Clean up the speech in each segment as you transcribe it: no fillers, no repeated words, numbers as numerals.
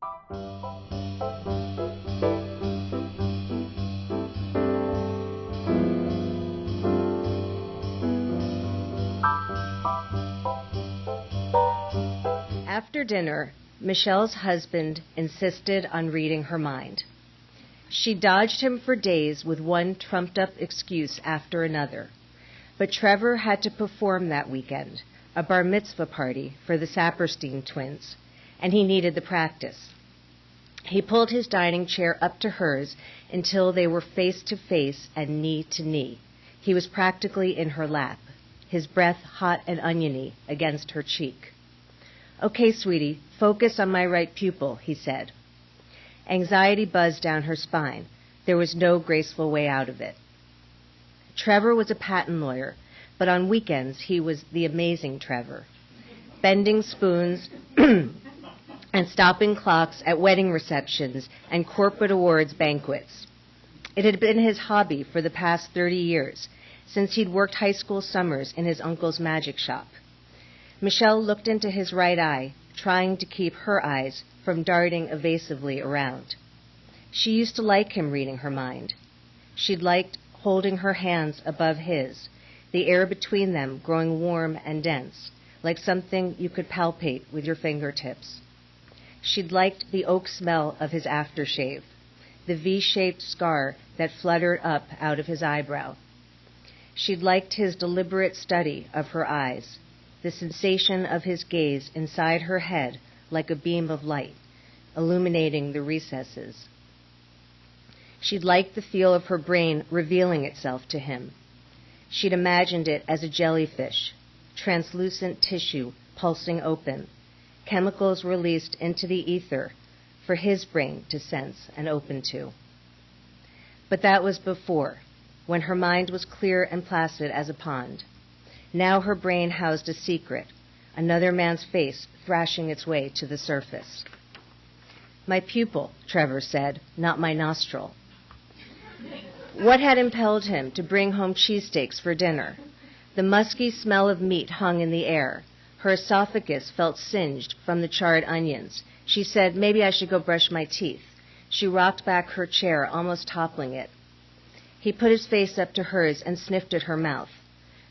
After dinner, Michelle's husband insisted on reading her mind. She dodged him for days with one trumped-up excuse after another. But Trevor had to perform that weekend, a bar mitzvah party for the Saperstein twins, and he needed the practice. He pulled his dining chair up to hers until they were face to face and knee to knee. He was practically in her lap, his breath hot and oniony against her cheek. "Okay, sweetie, focus on my right pupil," he said. Anxiety buzzed down her spine. There was no graceful way out of it. Trevor was a patent lawyer, but on weekends he was the amazing Trevor, bending spoons and stopping clocks at wedding receptions and corporate awards banquets. It had been his hobby for the past 30 years, since he'd worked high school summers in his uncle's magic shop. Michelle looked into his right eye, trying to keep her eyes from darting evasively around. She used to like him reading her mind. She'd liked holding her hands above his, the air between them growing warm and dense, like something you could palpate with your fingertips. She'd liked the oak smell of his aftershave, the V-shaped scar that fluttered up out of his eyebrow. She'd liked his deliberate study of her eyes, the sensation of his gaze inside her head like a beam of light, illuminating the recesses. She'd liked the feel of her brain revealing itself to him. She'd imagined it as a jellyfish, translucent tissue pulsing open, chemicals released into the ether for his brain to sense and open to. But that was before, when her mind was clear and placid as a pond. Now her brain housed a secret, another man's face thrashing its way to the surface. "My pupil," Trevor said, "not my nostril." What had impelled him to bring home cheesesteaks for dinner? The musky smell of meat hung in the air. Her esophagus felt singed from the charred onions. She said, "Maybe I should go brush my teeth." She rocked back her chair, almost toppling it. He put his face up to hers and sniffed at her mouth.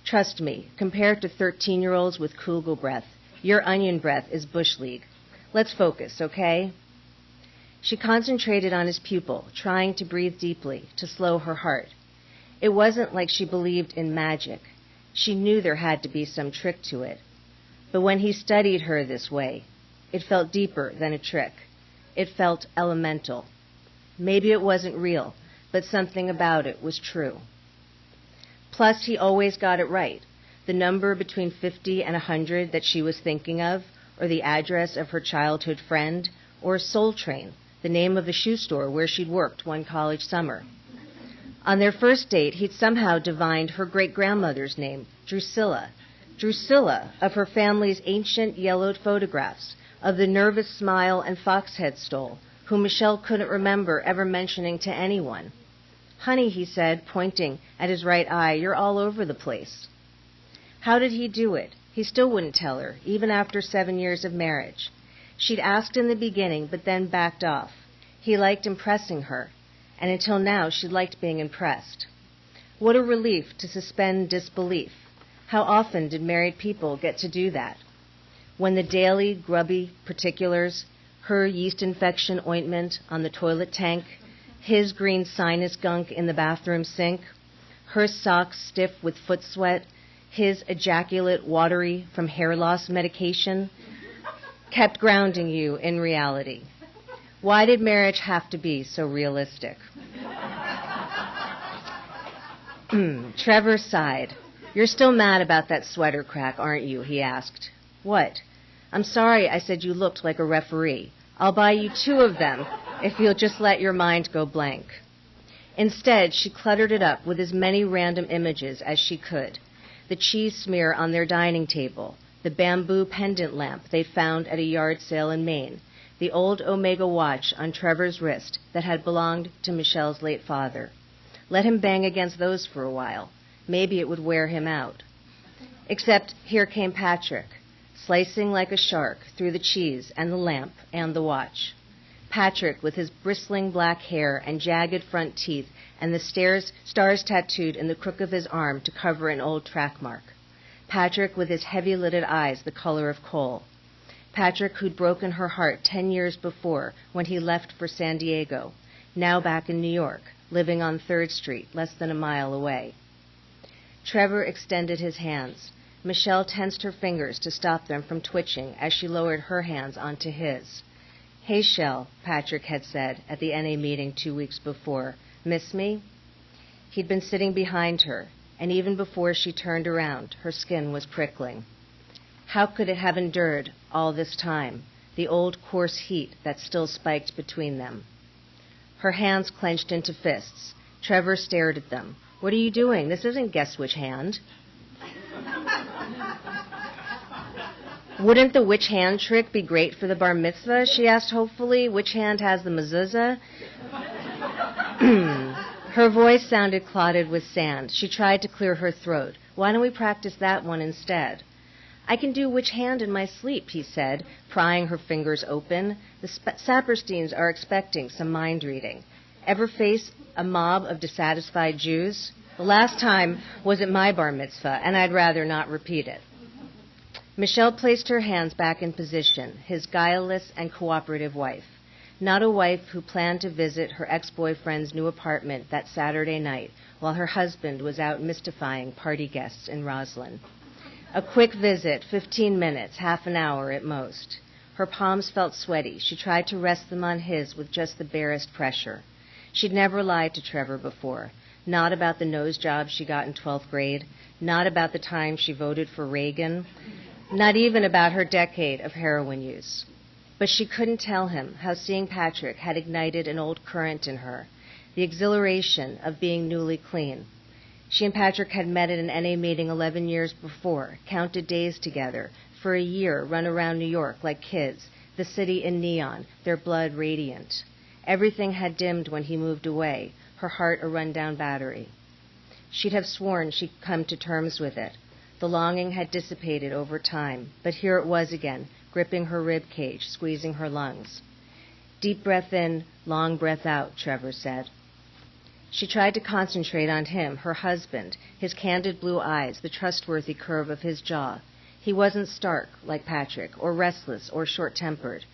"Trust me, compared to 13-year-olds with Kugel breath, your onion breath is bush league. Let's focus, okay?" She concentrated on his pupil, trying to breathe deeply, to slow her heart. It wasn't like she believed in magic. She knew there had to be some trick to it. But when he studied her this way, it felt deeper than a trick. It felt elemental. Maybe it wasn't real, but something about it was true. Plus, he always got it right. The number between 50 and 100 that she was thinking of, or the address of her childhood friend, or Soul Train, the name of the shoe store where she'd worked one college summer. On their first date, he'd somehow divined her great-grandmother's name, Drusilla. Drusilla, of her family's ancient yellowed photographs, of the nervous smile and fox-head stole, whom Michelle couldn't remember ever mentioning to anyone. "Honey," he said, pointing at his right eye, "you're all over the place." How did he do it? He still wouldn't tell her, even after 7 years of marriage. She'd asked in the beginning, but then backed off. He liked impressing her, and until now she'd liked being impressed. What a relief to suspend disbelief. How often did married people get to do that? When the daily, grubby particulars, her yeast infection ointment on the toilet tank, his green sinus gunk in the bathroom sink, her socks stiff with foot sweat, his ejaculate watery from hair loss medication, kept grounding you in reality. Why did marriage have to be so realistic? Trevor sighed. "You're still mad about that sweater crack, aren't you?" he asked. "What?" "I'm sorry I said you looked like a referee. I'll buy you 2 of them if you'll just let your mind go blank." Instead, she cluttered it up with as many random images as she could. The cheese smear on their dining table, the bamboo pendant lamp they found at a yard sale in Maine, the old Omega watch on Trevor's wrist that had belonged to Michelle's late father. Let him bang against those for a while. Maybe it would wear him out. Except here came Patrick, slicing like a shark through the cheese and the lamp and the watch. Patrick with his bristling black hair and jagged front teeth and the stars tattooed in the crook of his arm to cover an old track mark. Patrick with his heavy-lidded eyes the color of coal. Patrick who'd broken her heart 10 years before when he left for San Diego, now back in New York, living on 3rd Street, less than a mile away. Trevor extended his hands. Michelle tensed her fingers to stop them from twitching as she lowered her hands onto his. "Hey, Shell," Patrick had said at the NA meeting 2 weeks before. "Miss me?" He'd been sitting behind her, and even before she turned around, her skin was prickling. How could it have endured all this time, the old coarse heat that still spiked between them? Her hands clenched into fists. Trevor stared at them. "What are you doing? This isn't guess which hand." "Wouldn't the which hand trick be great for the bar mitzvah?" she asked hopefully. "Which hand has the mezuzah?" Her voice sounded clotted with sand. She tried to clear her throat. "Why don't we practice that one instead?" "I can do which hand in my sleep," he said, prying her fingers open. "The Sapersteins are expecting some mind reading. Ever face a mob of dissatisfied Jews? The last time was at my bar mitzvah, and I'd rather not repeat it." Michelle placed her hands back in position, his guileless and cooperative wife. Not a wife who planned to visit her ex-boyfriend's new apartment that Saturday night while her husband was out mystifying party guests in Roslyn. A quick visit, 15 minutes, half an hour at most. Her palms felt sweaty. She tried to rest them on his with just the barest pressure. She'd never lied to Trevor before. Not about the nose job she got in 12th grade. Not about the time she voted for Reagan. Not even about her decade of heroin use. But she couldn't tell him how seeing Patrick had ignited an old current in her, the exhilaration of being newly clean. She and Patrick had met at an NA meeting 11 years before, counted days together, for a year run around New York like kids, the city in neon, their blood radiant. Everything had dimmed when he moved away, her heart a rundown battery. She'd have sworn she'd come to terms with it. The longing had dissipated over time, but here it was again, gripping her rib cage, squeezing her lungs. "Deep breath in, long breath out," Trevor said. She tried to concentrate on him, her husband, his candid blue eyes, the trustworthy curve of his jaw. He wasn't stark, like Patrick, or restless, or short-tempered.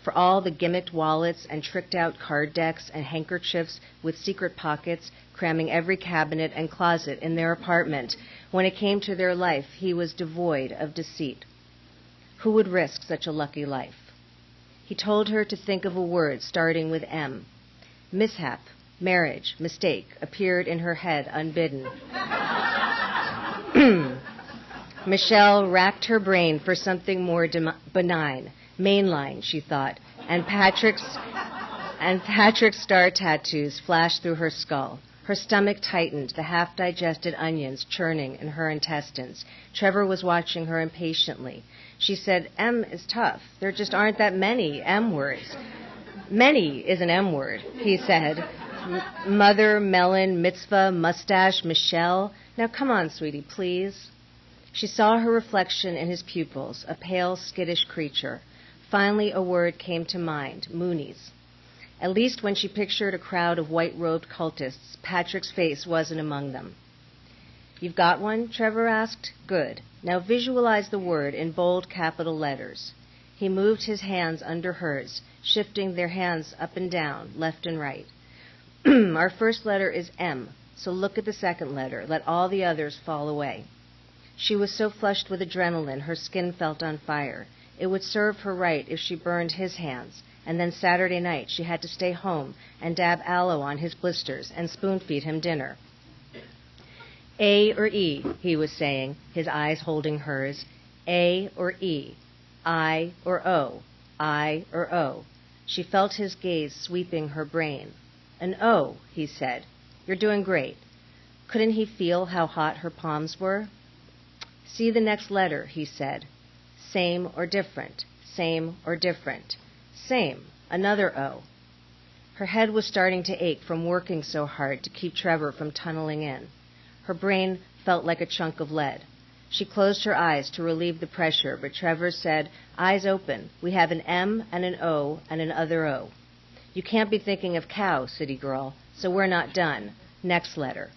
For all the gimmicked wallets and tricked-out card decks and handkerchiefs with secret pockets cramming every cabinet and closet in their apartment, when it came to their life, he was devoid of deceit. Who would risk such a lucky life? He told her to think of a word starting with M. Mishap, marriage, mistake, appeared in her head unbidden. Michelle racked her brain for something more benign. Mainline, she thought, and Patrick's star tattoos flashed through her skull. Her stomach tightened, the half-digested onions churning in her intestines. Trevor was watching her impatiently. She said, "M is tough. There just aren't that many M words." "Many is an M word," he said. Mother, melon, mitzvah, mustache, Michelle. Now come on, sweetie, please. She saw her reflection in his pupils, a pale, skittish creature. Finally a word came to mind, Moonies. At least when she pictured a crowd of white-robed cultists, Patrick's face wasn't among them. "You've got one?" Trevor asked. "Good. Now visualize the word in bold capital letters." He moved his hands under hers, shifting their hands up and down, left and right. "Our first letter is M, so look at the second letter. Let all the others fall away." She was so flushed with adrenaline, her skin felt on fire. It would serve her right if she burned his hands, and then Saturday night she had to stay home and dab aloe on his blisters and spoon-feed him dinner. "A or E," he was saying, his eyes holding hers. "A or E. I or O. I or O." She felt his gaze sweeping her brain. "An O," he said. "You're doing great." Couldn't he feel how hot her palms were? "See the next letter," he said. "Same or different, same or different. Same, another O." Her head was starting to ache from working so hard to keep Trevor from tunneling in. Her brain felt like a chunk of lead. She closed her eyes to relieve the pressure, but Trevor said, "Eyes open. We have an M and an O and an other O." You can't be thinking of cow, city girl, so we're not done. Next letter.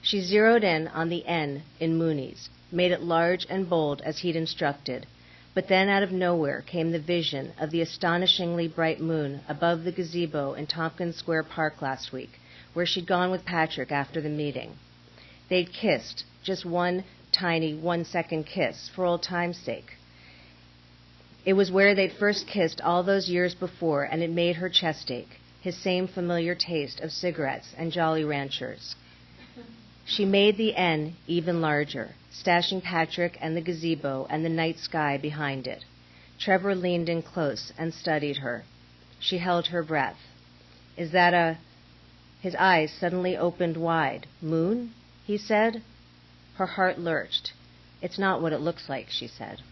She zeroed in on the N in Mooney's, made it large and bold as he'd instructed, but then out of nowhere came the vision of the astonishingly bright moon above the gazebo in Tompkins Square Park last week, where she'd gone with Patrick after the meeting. They'd kissed, just one tiny 1-second kiss, for old time's sake. It was where they'd first kissed all those years before, and it made her chest ache, his same familiar taste of cigarettes and Jolly Ranchers. She made the N even larger, stashing Patrick and the gazebo and the night sky behind it. Trevor leaned in close and studied her. She held her breath. Is that a... His eyes suddenly opened wide. Moon? He said. Her heart lurched. It's not what it looks like, she said.